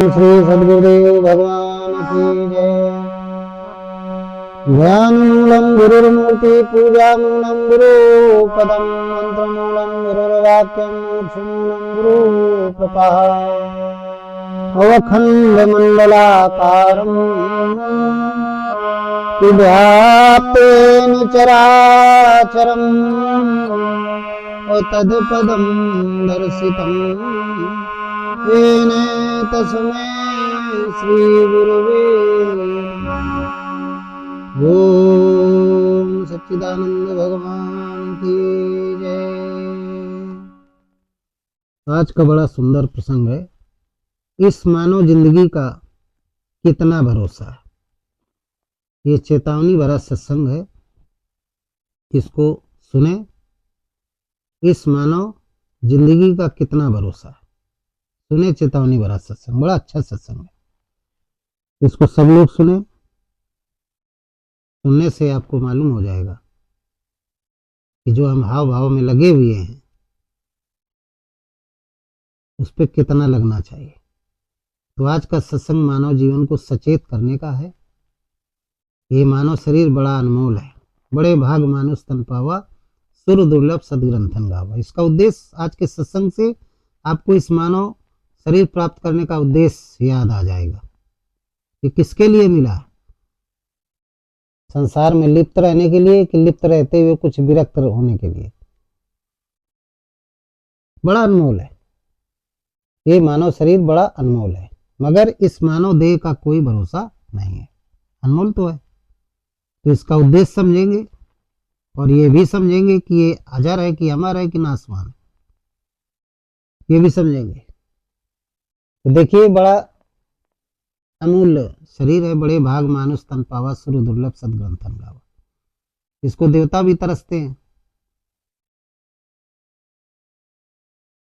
श्री सद्गुरुदेव भगवान की जय। ध्यान मूलम गुरुर्मूर्ति पूजा मूलम गुरु पदम मंत्र मूलम गुरुर्वाक्यम मोक्ष मूलम गुरु कृपा अवखंड मंडलाकारं व्याप्तेन चराचरम् तत्पदं दर्शितं येन तस्मै श्री गुरुवे ओम सच्चिदानंद भगवान की जय। आज का बड़ा सुंदर प्रसंग है, इस मानव जिंदगी का कितना भरोसा है। ये चेतावनी भरा सत्संग है, इसको सुने। इस मानव जिंदगी का कितना भरोसा है, सुने चेतावनी भरा सत्संग। बड़ा अच्छा सत्संग है, इसको सब लोग सुने। सुनने से आपको मालूम हो जाएगा कि जो हम हाव भाव में लगे हुए हैं उस पर कितना लगना चाहिए। तो आज का सत्संग मानव जीवन को सचेत करने का है। ये मानव शरीर बड़ा अनमोल है, बड़े भाग मानुष तन पावा, सुर दुर्लभ सदग्रंथन गावा। इसका उद्देश्य आज के सत्संग से आपको इस मानव शरीर प्राप्त करने का उद्देश्य याद आ जाएगा कि किसके लिए मिला है। संसार में लिप्त रहने के लिए कि लिप्त रहते हुए कुछ विरक्त होने के लिए। बड़ा अनमोल है ये मानव शरीर, बड़ा अनमोल है, मगर इस मानव देह का कोई भरोसा नहीं है। अनमोल तो है, तो इसका उद्देश्य समझेंगे और ये भी समझेंगे कि ये अजर है कि अमर है कि नासवान है, ये भी समझेंगे। तो देखिए, बड़ा अमूल्य शरीर है, बड़े भाग मानुष तन पावा, सुर दुर्लभ सदग्रंथन गावा। इसको देवता भी तरसते हैं,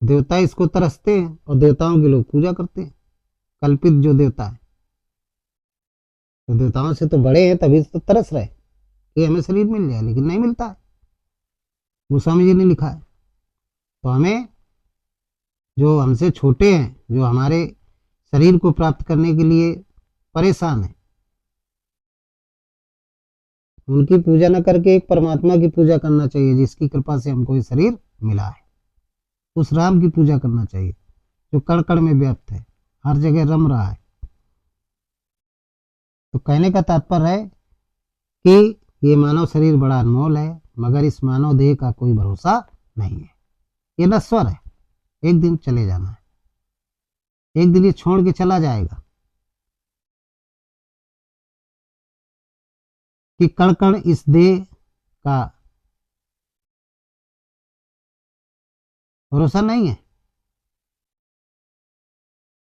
देवता इसको तरसते हैं और देवताओं की लोग पूजा करते हैं। कल्पित जो देवता है, तो देवताओं से तो बड़े हैं, तभी तो तरस रहे कि हमें शरीर मिल जाए, लेकिन नहीं मिलता है। गोस्वामी जी ने लिखा है। तो हमें जो हमसे छोटे हैं, जो हमारे शरीर को प्राप्त करने के लिए परेशान है, उनकी पूजा न करके एक परमात्मा की पूजा करना चाहिए, जिसकी कृपा से हमको ये शरीर मिला है। उस राम की पूजा करना चाहिए जो कण कण में व्याप्त है, हर जगह रम रहा है। तो कहने का तात्पर्य है कि ये मानव शरीर बड़ा अनमोल है, मगर इस मानव देह का कोई भरोसा नहीं है। ये नश्वर है, एक दिन चले जाना है, एक दिन ये छोड़ के चला जाएगा। कि कण कण इस देह का भरोसा नहीं है,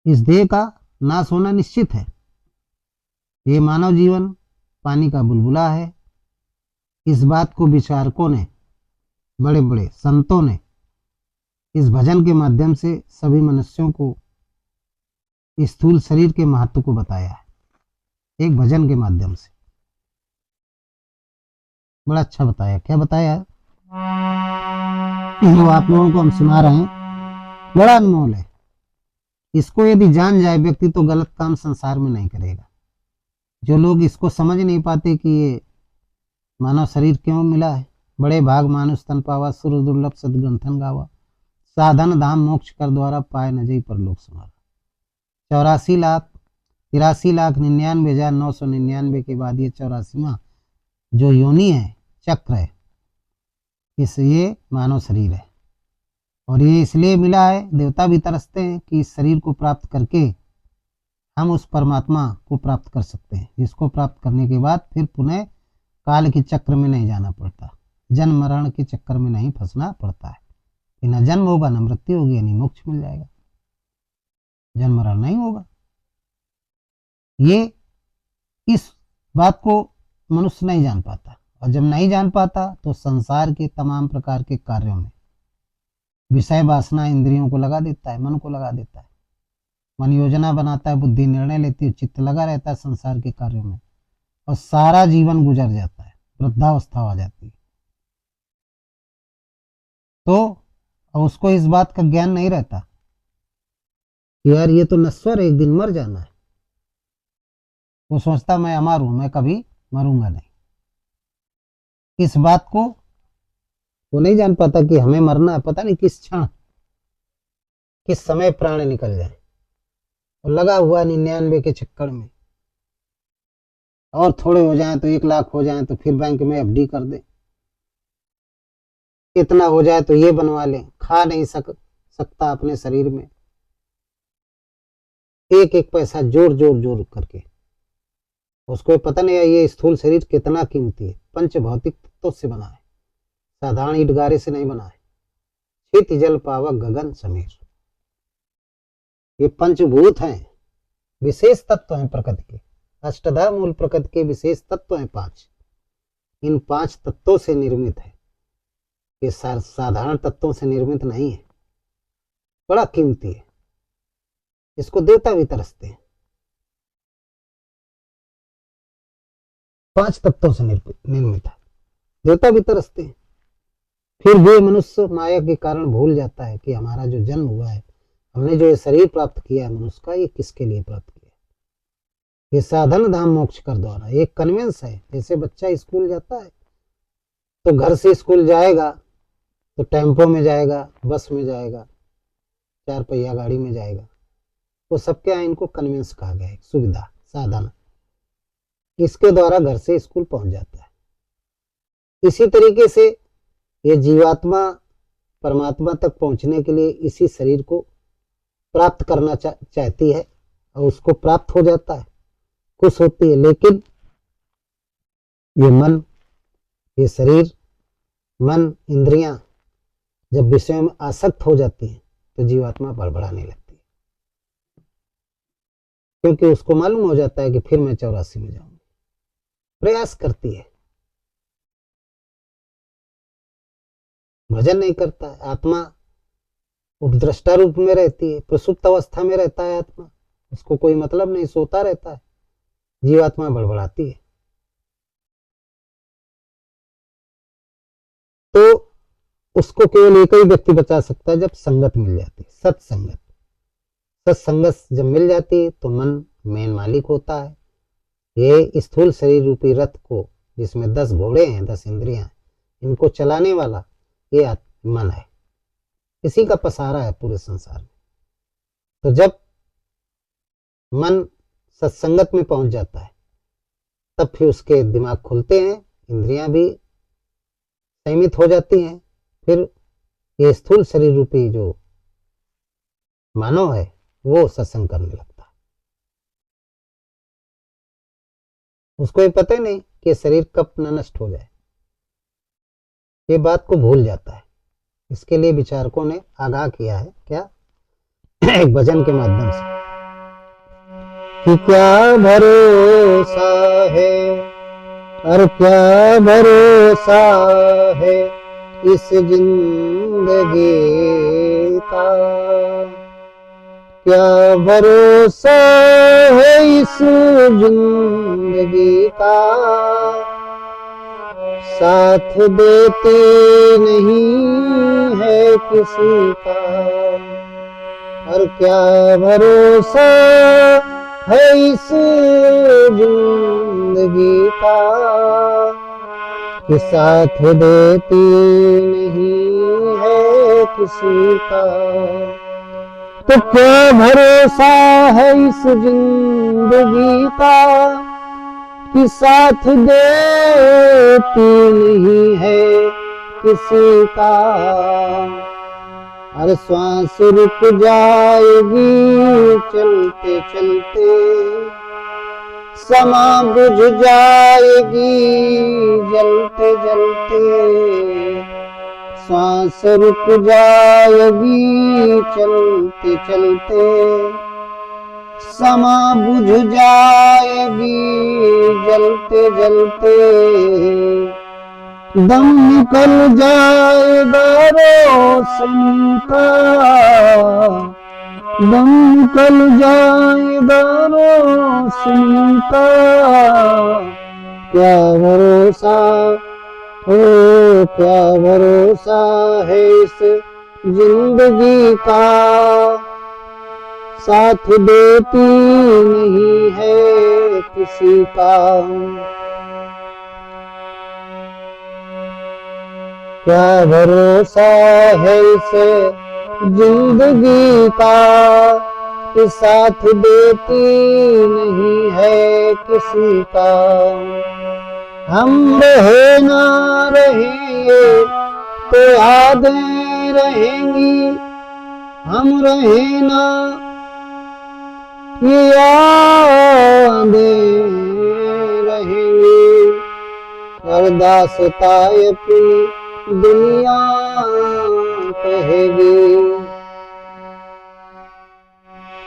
इस देह का नाश होना निश्चित है। ये मानव जीवन पानी का बुलबुला है। इस बात को विचारकों ने, बड़े बड़े संतों ने इस भजन के माध्यम से सभी मनुष्यों को स्थूल शरीर के महत्व को बताया है, एक भजन के माध्यम से। बड़ा अच्छा बताया। क्या बताया है जो आप लोगों को हम सुना रहे हैं, बड़ा अनमोल है। इसको यदि जान जाए व्यक्ति तो गलत काम संसार में नहीं करेगा। जो लोग इसको समझ नहीं पाते कि ये मानव शरीर क्यों मिला है, बड़े भाग मानुष तन पावा, सुर दुर्लभ सदग्रंथन गावा, साधन धाम मोक्ष कर द्वारा पाए न जई पर लोक समारा। 84,83,99,999 के बाद ये 84वां जो योनि है, चक्र है, इस ये मानव शरीर है। और ये इसलिए मिला है, देवता भी तरसते हैं कि इस शरीर को प्राप्त करके हम उस परमात्मा को प्राप्त कर सकते हैं, जिसको प्राप्त करने के बाद फिर पुनः काल के चक्र में नहीं जाना पड़ता, जन्म मरण के चक्कर में नहीं फंसना पड़ता है। कि न जन्म होगा न मृत्यु होगी, यानी मोक्ष मिल जाएगा, जन्म मरण नहीं होगा। ये इस बात को मनुष्य नहीं जान पाता, और जब नहीं जान पाता तो संसार के तमाम प्रकार के कार्यों में विषय वासना इंद्रियों को लगा देता है, मन को लगा देता है। मन योजना बनाता है, बुद्धि निर्णय लेती है, चित्त लगा रहता है संसार के कार्यों में, और सारा जीवन गुजर जाता है, वृद्धावस्था आ जाती है। तो उसको इस बात का ज्ञान नहीं रहता कि यार ये तो नश्वर है, एक दिन मर जाना है। वो सोचता मैं अमर हूं, मैं कभी मरूंगा नहीं। इस बात को वो नहीं जान पाता कि हमें मरना है, पता नहीं किस क्षण, किस समय प्राण निकल जाए। और लगा हुआ 99 के चक्कर में, और थोड़े हो जाएं तो 1 लाख हो जाएं तो फिर बैंक में एफडी कर दे, इतना हो जाए तो ये बनवा ले। खा नहीं सकता अपने शरीर में, एक एक पैसा जोड़ जोड़ जोड़ करके। उसको पता नहीं है ये स्थूल शरीर कितना कीमती है। पंच भौतिक तत्वों से बना है, साधारण ईट गारे से नहीं बना है। छित जल पावक गगन समीर, ये पंचभूत हैं, विशेष तत्व हैं प्रकृति के। अष्टधा मूल प्रकृति के विशेष तत्व हैं 5। इन 5 तत्वों से निर्मित है, ये साधारण तत्वों से निर्मित नहीं है, बड़ा कीमती है। इसको देवता भी तरसते हैं। 5 तत्वों से निर्मित है, देवता भी तरसते हैं। फिर भी मनुष्य माया के कारण भूल जाता है कि हमारा जो जन्म हुआ है, हमने जो ये शरीर प्राप्त किया है मनुष्य का, ये किसके लिए प्राप्त किया है? ये साधन धाम मोक्ष कर द्वारा। एक कन्वेंस है। जैसे बच्चा स्कूल जाता है तो घर से स्कूल जाएगा तो टेम्पो में जाएगा, बस में जाएगा, 4 पहिया गाड़ी में जाएगा। वो सबके यहाँ इनको कन्वेंस कहा गया है, सुविधा, साधन। इसके द्वारा घर से स्कूल पहुंच जाता है। इसी तरीके से ये जीवात्मा परमात्मा तक पहुंचने के लिए इसी शरीर को प्राप्त करना चाहती है, और उसको प्राप्त हो जाता है, खुश होती है। लेकिन ये मन, ये शरीर, मन, इंद्रियां जब विषयों में आसक्त हो जाती हैं तो जीवात्मा बड़बड़ाने लगती है, क्योंकि उसको मालूम हो जाता है कि फिर मैं 84 में जाऊंगी। प्रयास करती है, भजन नहीं करता है। आत्मा उपद्रष्टा रूप में रहती है, प्रसुप्त अवस्था में रहता है आत्मा, उसको कोई मतलब नहीं, सोता रहता है। जीवात्मा बड़बड़ाती है। तो उसको केवल एक ही व्यक्ति बचा सकता है जब संगत मिल जाती है, सत्संगत। सत्संगत जब मिल जाती है तो मन मेन मालिक होता है। ये स्थूल शरीर रूपी रथ को, जिसमें 10 घोड़े हैं, 10 इंद्रियां, इनको चलाने वाला ये मन है। इसी का पसारा है पूरे संसार में। तो जब मन सत्संगत में पहुंच जाता है तब फिर उसके दिमाग खुलते हैं, इंद्रियां भी संयमित हो जाती हैं। फिर ये स्थूल शरीर रूपी जो मानव है वो सत्संग करने लगता है। उसको ये पता ही नहीं कि शरीर कब न नष्ट हो जाए, ये बात को भूल जाता है। इसके लिए विचारकों ने आगाह किया है, क्या? एक भजन के माध्यम से, कि क्या भरोसा है और क्या भरोसा है इस जिंदगी का, क्या भरोसा है इस जिंदगी का, साथ देते नहीं है किसी का। और क्या भरोसा है इस जिंदगी का, कि साथ देती नहीं है किसी का। तो क्या भरोसा है इस जिंदगी का, कि साथ देती नहीं है किसी का। अरे श्वास रुक जाएगी चलते चलते, समा बुझ जाएगी जलते जलते। श्वास रुक जाएगी चलते चलते, समा बुझ जाएगी जलते जलते। दम निकल जाएगा रोशनी का, दम निकल जाएगा रोशनी का। क्या भरोसा हो, क्या भरोसा है इस जिंदगी का, साथ देती नहीं है किसी का। क्या भरोसा है इसे जिंदगी का कि साथ देती नहीं है किसी का। हम रहे ना रहेंगे तो यादें रहेंगी, हम रहे ना ये यादें रहेंगी। हर दास्तां अपनी दुनिया कहेगी,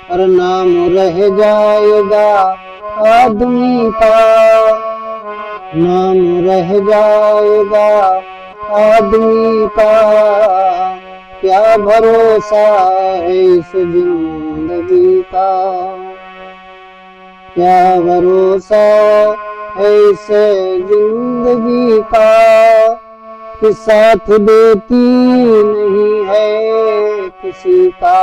और नाम रह जाएगा आदमी का, नाम रह जाएगा आदमी का। क्या भरोसा है इस जिंदगी का, क्या भरोसा है इस जिंदगी का कि साथ देती नहीं है किसी का।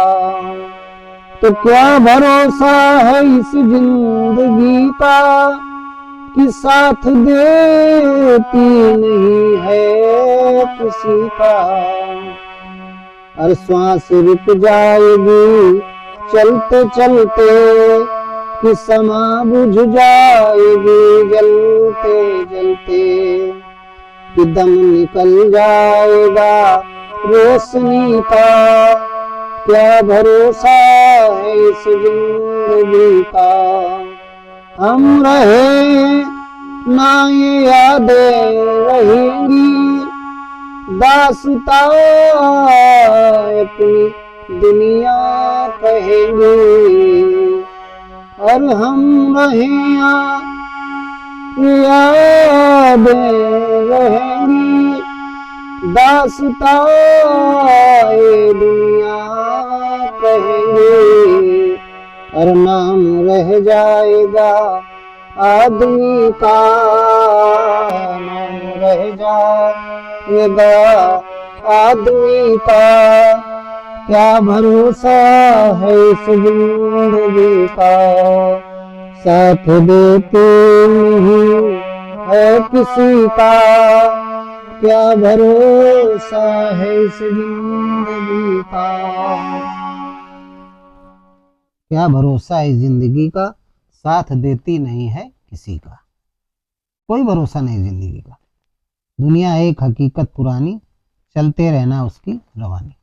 तो क्या भरोसा है इस जिंदगी का कि साथ देती नहीं है किसी का। हर सांस रुक जाएगी चलते चलते कि समा बुझ जाएगी जलते जलते, कि दम निकल जाएगा रोशनी का। क्या भरोसा है इस जिंदगी का, हम रहे ना ये यादें रहेंगी। दास्तां अपनी दुनिया कहेंगी, और हम रहे यादें रहेंगी। दास्तां दुनिया कहेंगे, और नाम रह जाएगा आदमी का, नाम रह जाएगा आदमी का। क्या भरोसा है इस जिंदगी का, साथ देते नहीं है किसी का। क्या भरोसा है इस जिंदगी का, क्या भरोसा है इस जिंदगी का, साथ देती नहीं है किसी का। कोई भरोसा नहीं जिंदगी का। दुनिया एक हकीकत पुरानी, चलते रहना उसकी रवानी।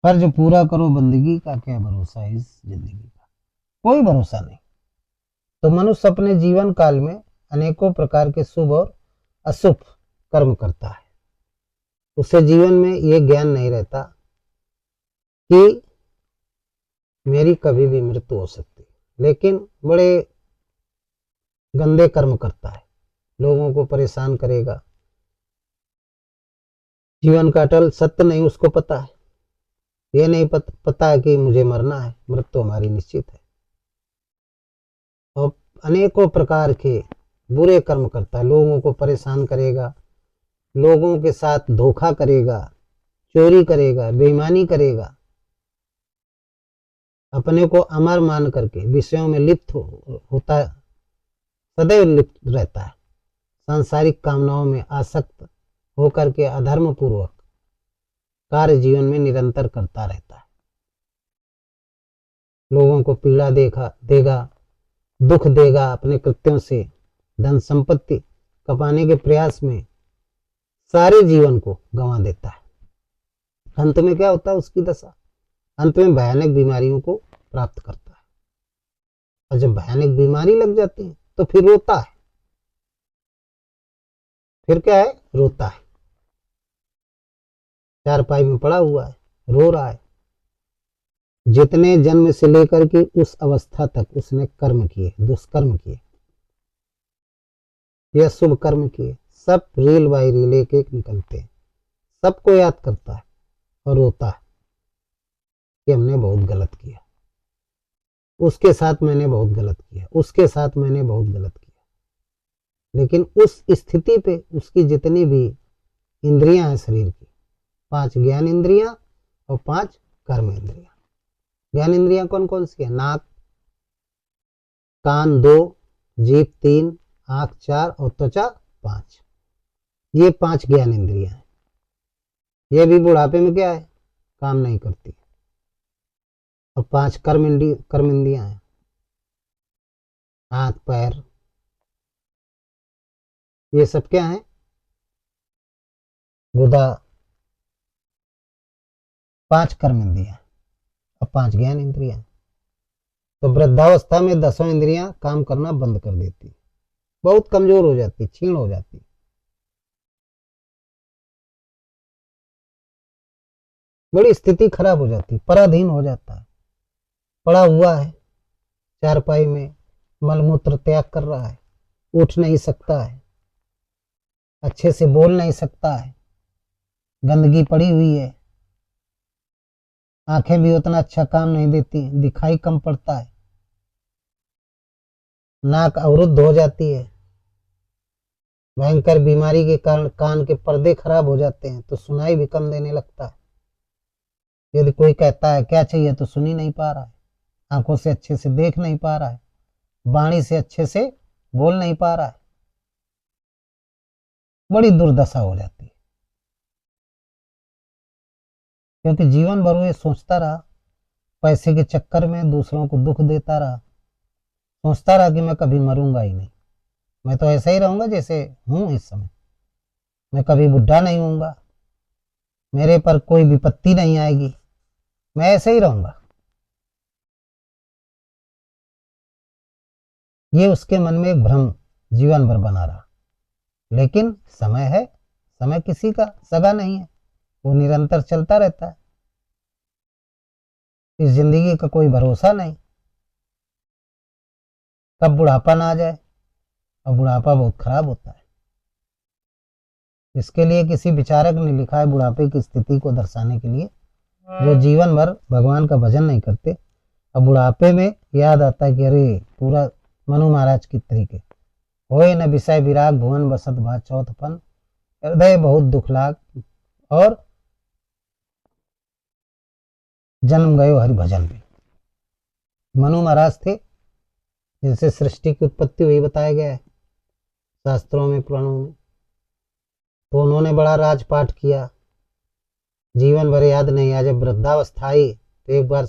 फर्ज पूरा करो बंदगी का, क्या भरोसा है इस जिंदगी का। कोई भरोसा नहीं। तो मनुष्य अपने जीवन काल में अनेकों प्रकार के शुभ और अशुभ कर्म करता है। उसे जीवन में यह ज्ञान नहीं रहता कि मेरी कभी भी मृत्यु हो सकती है, लेकिन बड़े गंदे कर्म करता है, लोगों को परेशान करेगा। जीवन का अटल सत्य नहीं उसको पता है। ये नहीं पता है कि मुझे मरना है, मृत्यु हमारी निश्चित है। और अनेकों प्रकार के बुरे कर्म करता है, लोगों को परेशान करेगा, लोगों के साथ धोखा करेगा, चोरी करेगा, बेईमानी करेगा, अपने को अमर मान करके विषयों में लिप्त होता है, सदैव लिप्त रहता है। सांसारिक कामनाओं में आसक्त होकर के अधर्म पूर्वक कार्य जीवन में निरंतर करता रहता है। लोगों को पीड़ा देगा, दुख देगा, अपने कृत्यों से धन संपत्ति कमाने के प्रयास में सारे जीवन को गंवा देता है। अंत में क्या होता है उसकी दशा, अंत में भयानक बीमारियों को प्राप्त करता है। और जब भयानक बीमारी लग जाती है तो फिर रोता है। फिर क्या है, रोता है, चारपाई में पड़ा हुआ है, रो रहा है। जितने जन्म से लेकर के उस अवस्था तक उसने कर्म किए, दुष्कर्म किए या शुभ कर्म किए, सब रील बाई रील एक एक निकलते हैं। सबको याद करता है और रोता है कि हमने बहुत गलत किया, उसके साथ मैंने बहुत गलत किया, उसके साथ मैंने बहुत गलत किया। लेकिन उस स्थिति पे उसकी जितनी भी इंद्रियां हैं शरीर की, 5 ज्ञान इंद्रियां और 5 कर्म इंद्रियां। ज्ञान इंद्रियां कौन कौन सी है? नाक, कान 2, जीभ 3, आंख 4 और त्वचा 5। ये 5 ज्ञान इंद्रियां हैं। ये भी बुढ़ापे में क्या है? काम नहीं करती। और 5 कर्म इंद्रियां हैं। हाथ पैर, ये सब क्या है? गुदा। 5 कर्म इंद्रियां और 5 ज्ञान इंद्रियां। तो वृद्धावस्था में 10 इंद्रियां काम करना बंद कर देती, बहुत कमजोर हो जाती, क्षीण हो जाती। बड़ी स्थिति खराब हो जाती, पराधीन हो जाता है। पड़ा हुआ है चारपाई में, मलमूत्र त्याग कर रहा है, उठ नहीं सकता है, अच्छे से बोल नहीं सकता है, गंदगी पड़ी हुई है, आंखें भी उतना अच्छा काम नहीं देती, दिखाई कम पड़ता है, नाक अवरुद्ध हो जाती है, भयंकर बीमारी के कारण कान के पर्दे खराब हो जाते हैं, तो सुनाई भी कम देने लगता है। यदि कोई कहता है क्या चाहिए तो सुन ही नहीं पा रहा है, आंखों से अच्छे से देख नहीं पा रहा है, वाणी से अच्छे से बोल नहीं पा रहा है। बड़ी दुर्दशा हो जाती है, क्योंकि जीवन भर वो सोचता रहा, पैसे के चक्कर में दूसरों को दुख देता रहा, सोचता रहा कि मैं कभी मरूंगा ही नहीं, मैं तो ऐसा ही रहूंगा जैसे हूं इस समय, मैं कभी बुढ़ा नहीं होऊंगा, मेरे पर कोई विपत्ति नहीं आएगी, मैं ऐसे ही रहूंगा। ये उसके मन में एक भ्रम जीवन भर बना रहा। लेकिन समय है, समय किसी का सगा नहीं है, वो निरंतर चलता रहता है। इस जिंदगी का कोई भरोसा नहीं, कब बुढ़ापा ना आ जाए, और बुढ़ापा बहुत खराब होता है। इसके लिए किसी विचारक ने लिखा है, बुढ़ापे की स्थिति को दर्शाने के लिए, जो जीवन भर भगवान का भजन नहीं करते, और बुढ़ापे में याद आता है कि अरे पूरा मनु महाराज की तरीके, होए न विषय विराग भुवन बसत भा चौथपन, हृदय बहुत दुख लाग, और जन्म गयो हरि भजन में। मनु महाराज थे जिनसे सृष्टि की उत्पत्ति हुई, बताया गया है शास्त्रों में, पुराणों में। तो उन्होंने बड़ा राजपाट किया, जीवन भर याद नहीं आया। जब वृद्धावस्था आई तो एक बार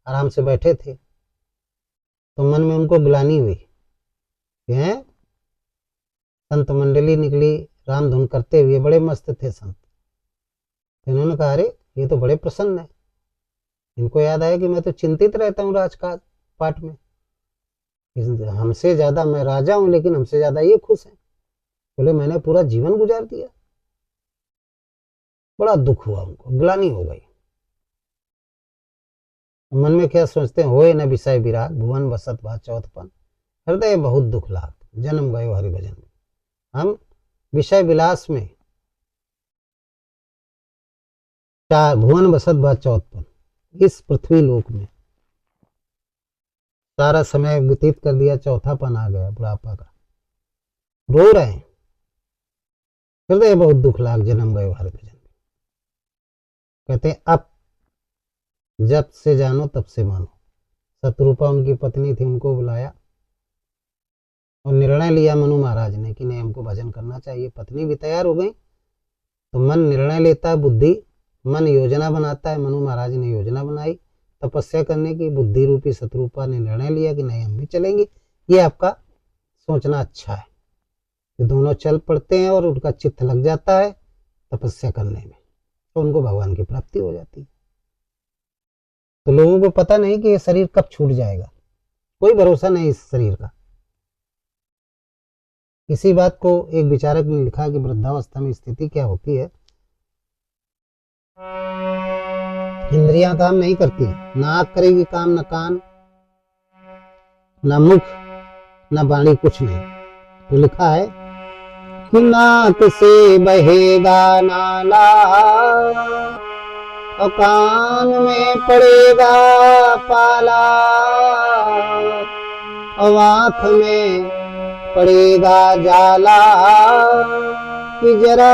आराम से बैठे थे, तो मन में उनको ग्लानि हुई कि संत मंडली निकली राम धुन करते हुए, बड़े मस्त थे संत। तो इन्होंने कहा अरे ये तो बड़े प्रसन्न है। इनको याद आया कि मैं तो चिंतित रहता हूँ राजकाज पाठ में, हमसे ज्यादा मैं राजा हूं लेकिन हमसे ज्यादा ये खुश है। बोले मैंने पूरा जीवन गुजार दिया। बड़ा दुख हुआ उनको, ग्लानि हो गई। मन में क्या सोचते हैं, होए न विषय विराग भुवन बसत भा चौथपन, हृदय बहुत दुख लाग, जन्म गयो हरि भजन में। हम विषय विलास में, चार भुवन बसत भा चौथपन, इस पृथ्वी लोक में सारा समय व्यतीत कर दिया, चौथापन आ गया बुढ़ापा का, रो रहे हैं, हृदय बहुत दुख लाग, जन्म गयो हरि भजन में। कहते हैं अब जब से जानो तब से मानो। शत्रुपा उनकी पत्नी थी, उनको बुलाया और निर्णय लिया मनु महाराज ने कि नहीं हमको भजन करना चाहिए। पत्नी भी तैयार हो गई। तो मन निर्णय लेता है, बुद्धि मन योजना बनाता है। मनु महाराज ने योजना बनाई तपस्या करने की, बुद्धि रूपी शत्रुपा ने निर्णय लिया कि नहीं हम भी चलेंगे। ये आपका सोचना अच्छा है कि दोनों चल पड़ते हैं और उनका चित्त लग जाता है तपस्या करने में, तो उनको भगवान की प्राप्ति हो जाती है। तो लोगों को पता नहीं कि ये शरीर कब छूट जाएगा, कोई भरोसा नहीं इस शरीर का। इसी बात को एक विचारक ने लिखा कि वृद्धावस्था में स्थिति क्या होती है, इंद्रियां काम नहीं करती, ना आंख करेगी काम, न कान, न मुख, न वाणी, कुछ नहीं। तो लिखा है कि नाक से बहेगा नाला और कान में पड़ेगा पाला और आंख में पड़ेगा जाला कि जरा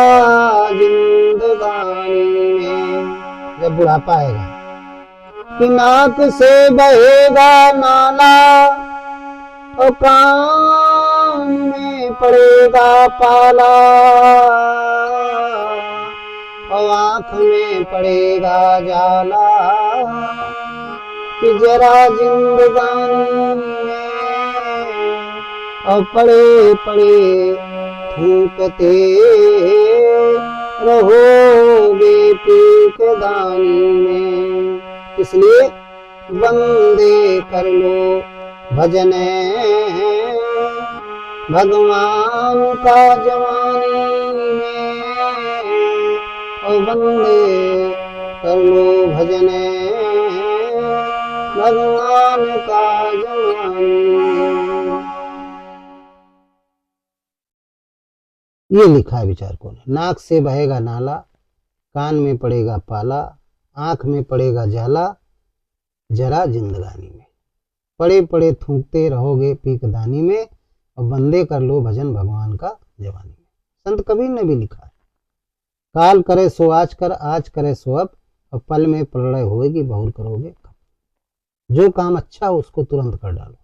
जिंदगानी में। जब जब बुढ़ापा आएगा, कि नाक से बहेगा नाला और कान में पड़ेगा पाला और आंख में पड़ेगा जाला, कि जरा जिंदगानी में और पड़े पड़े थूकते रहोगे पीकदानी में। इसलिए बंदे कर लो भजन भगवान का जवानी में, और बंदे कर लो भजन भगवान का जवानी में। ये लिखा है विचारकों ने। नाक से बहेगा नाला, कान में पड़ेगा पाला, आंख में पड़ेगा जाला, जरा जिंदगानी में पड़े पड़े थूकते रहोगे पीकदानी में, और बंदे कर लो भजन भगवान का जवानी में। संत कबीर ने भी लिखा है, काल करे सो आज कर, आज करे सो अब, और पल में प्रलय होएगी बहुर करोगे कब। जो काम अच्छा हो उसको तुरंत कर डालो,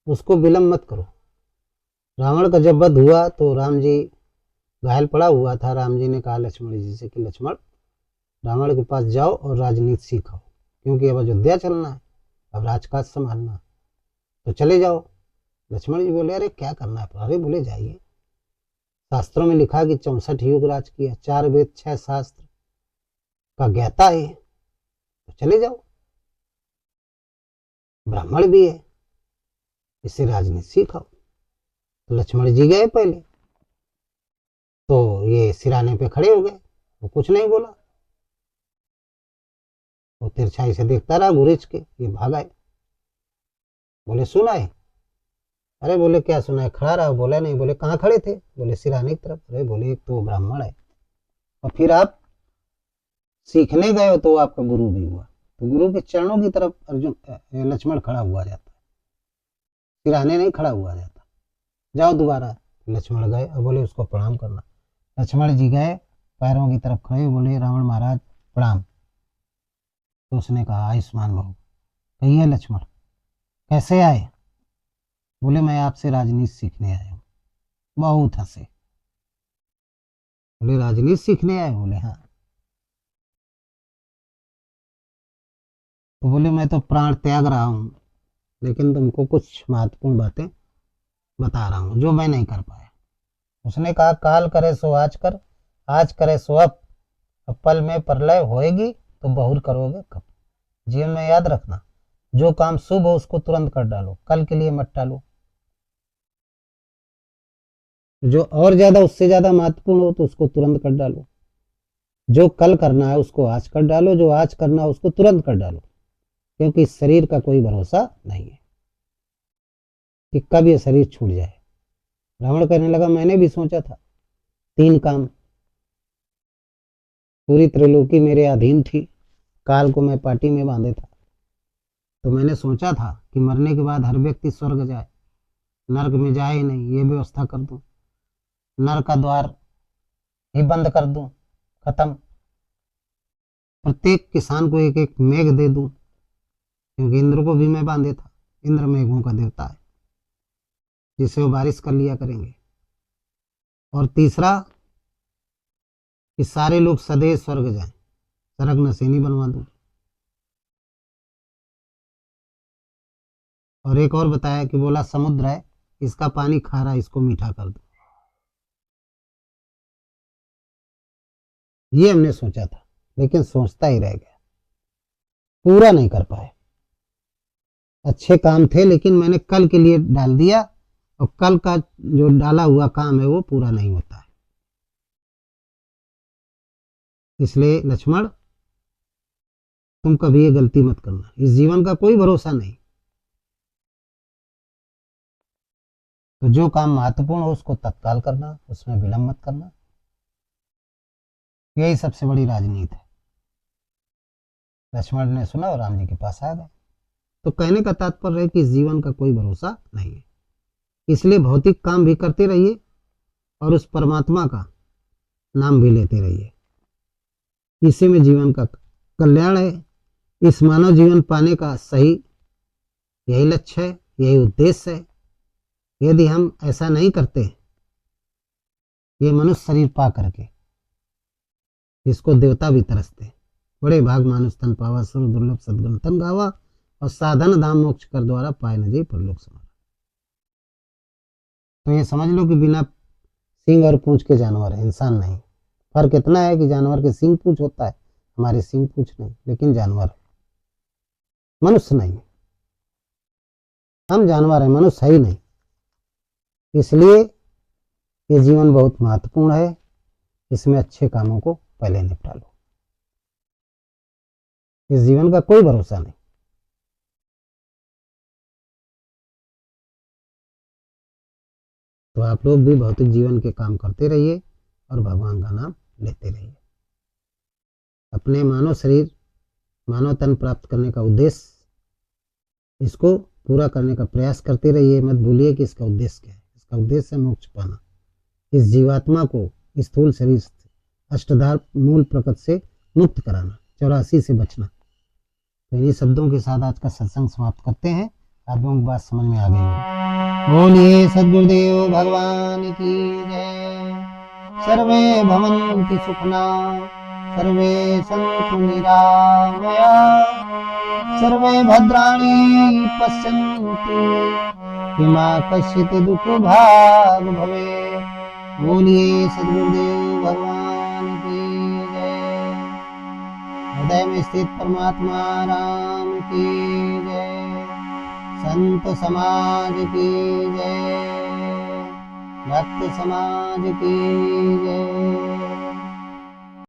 उसको विलंब मत करो। रावण का जब वध हुआ तो राम जी घायल पड़ा हुआ था। राम जी ने कहा लक्ष्मण जी से कि लक्ष्मण, रावण के पास जाओ और राजनीति सीखो, क्योंकि अब अयोध्या चलना है, अब राजकाज संभालना है, तो चले जाओ। लक्ष्मण जी बोले अरे क्या करना है? अरे बोले जाइए, शास्त्रों में लिखा कि 64 युग राज किया, 4 वेद 6 शास्त्र का ज्ञाता है, तो चले जाओ, ब्राह्मण भी है, इससे राजनीति सीखो। तो लक्ष्मण जी गए पहले, तो ये सिराने पे खड़े हो गए, वो कुछ नहीं बोला, वो तिरछाई से देखता रहा गुरेज के, ये भाग आए। बोले सुना है? अरे बोले क्या सुना है? खड़ा रहा। बोला नहीं। बोले कहाँ खड़े थे? बोले सिराने की तरफ। अरे बोले एक तो ब्राह्मण है, और फिर आप सीखने गए हो तो आपका गुरु भी हुआ, तो गुरु के चरणों की तरफ अर्जुन लक्ष्मण खड़ा हुआ जाता है, सिराने नहीं खड़ा हुआ जाता। जाओ दोबारा। लक्ष्मण गए और बोले उसको प्रणाम करना। लक्ष्मण जी गए, पैरों की तरफ खड़े, बोले रावण महाराज प्रणाम। तो उसने कहा आयुष्मान भव। कहिए लक्ष्मण कैसे आए? बोले मैं आपसे राजनीति सीखने आया हूँ। बहुत हंसे। बोले राजनीति सीखने आए? बोले हाँ। तो बोले मैं तो प्राण त्याग रहा हूँ, लेकिन तुमको कुछ महत्वपूर्ण बातें बता रहा हूँ जो मैं नहीं कर पाया। उसने कहा काल करे सो आज कर, आज करे सो अब पल में प्रलय होएगी तो बहुर करोगे कब। जीवन में याद रखना, जो काम शुभ हो उसको तुरंत कर डालो, कल के लिए मत टालो। जो और ज्यादा उससे ज्यादा महत्वपूर्ण हो तो उसको तुरंत कर डालो। जो कल करना है उसको आज कर डालो, जो आज करना है उसको तुरंत कर डालो, क्योंकि इस शरीर का कोई भरोसा नहीं है कि कब ये शरीर छूट जाए। रावण कहने लगा मैंने भी सोचा था 3 काम, पूरी त्रिलोकी मेरे अधीन थी, काल को मैं पार्टी में बांधे था, तो मैंने सोचा था कि मरने के बाद हर व्यक्ति स्वर्ग जाए, नरक में जाए ही नहीं, ये व्यवस्था कर दूं, नरक का द्वार ही बंद कर दूं, खत्म। प्रत्येक किसान को एक एक मेघ दे दूं, क्योंकि इंद्र को भी मैं बांधे था, इंद्र मेघों का देवता है, जिससे वो बारिश कर लिया करेंगे। और तीसरा कि सारे लोग सदैव स्वर्ग जाएं, सरक नसीनी बनवा दूं। और एक और बताया कि बोला समुद्र है, इसका पानी खारा, इसको मीठा कर दो। ये हमने सोचा था, लेकिन सोचता ही रह गया, पूरा नहीं कर पाए। अच्छे काम थे लेकिन मैंने कल के लिए डाल दिया, और कल का जो डाला हुआ काम है वो पूरा नहीं होता है। इसलिए लक्ष्मण तुम कभी ये गलती मत करना, इस जीवन का कोई भरोसा नहीं। तो जो काम महत्वपूर्ण हो उसको तत्काल करना, उसमें विलंब मत करना। यही सबसे बड़ी राजनीति है। लक्ष्मण ने सुना और राम जी के पास आ गए। तो कहने का तात्पर्य है कि इस जीवन का कोई भरोसा नहीं है, इसलिए भौतिक काम भी करते रहिए और उस परमात्मा का नाम भी लेते रहिए। इसी में जीवन का कल्याण है। इस मानव जीवन पाने का सही यही लक्ष्य है, यही उद्देश्य है। यदि हम ऐसा नहीं करते, ये मनुष्य शरीर पा करके इसको देवता भी तरसते, बड़े भाग मानुष तन पावा, सुर दुर्लभ सदगुण तन गावा, और साधन धाम मोक्ष कर द्वारा पाए न जी परलोक समाना। तो ये समझ लो कि बिना सींग और पूंछ के जानवर है, इंसान नहीं। फर्क इतना है कि जानवर के सींग पूंछ होता है, हमारे सींग पूंछ नहीं, लेकिन जानवर, मनुष्य नहीं। हम जानवर हैं, मनुष्य है ही नहीं। इसलिए ये जीवन बहुत महत्वपूर्ण है, इसमें अच्छे कामों को पहले निपटा लो। इस जीवन का कोई भरोसा नहीं। तो आप लोग भी भौतिक जीवन के काम करते रहिए और भगवान का नाम लेते रहिए। अपने मानव शरीर, मानव तन प्राप्त करने का उद्देश्य, इसको पूरा करने का प्रयास करते रहिए। मत भूलिए कि इसका उद्देश्य क्या है। इसका उद्देश्य है मोक्ष पाना। इस जीवात्मा को स्थूल शरीर अष्टधार मूल प्रकृति से मुक्त कराना, 84 से बचना। तो इन्हीं शब्दों के साथ आज का सत्संग समाप्त करते हैं। आप लोगों की बात समझ में आ गई होगी। बोलिए सद्गुरुदेव भगवान की जय। सर्वे भवन्तु सुखिना, सर्वे सन्तु निरामया, सर्वे भद्राणि पश्यन्तु मा कश्चित् दुःखभाग् भवेत्। बोलिए सद्गुरुदेव भगवान की जय। हृदय में स्थित परमात्मा राम की जय। संत समाज की जय। भक्त समाज की जय।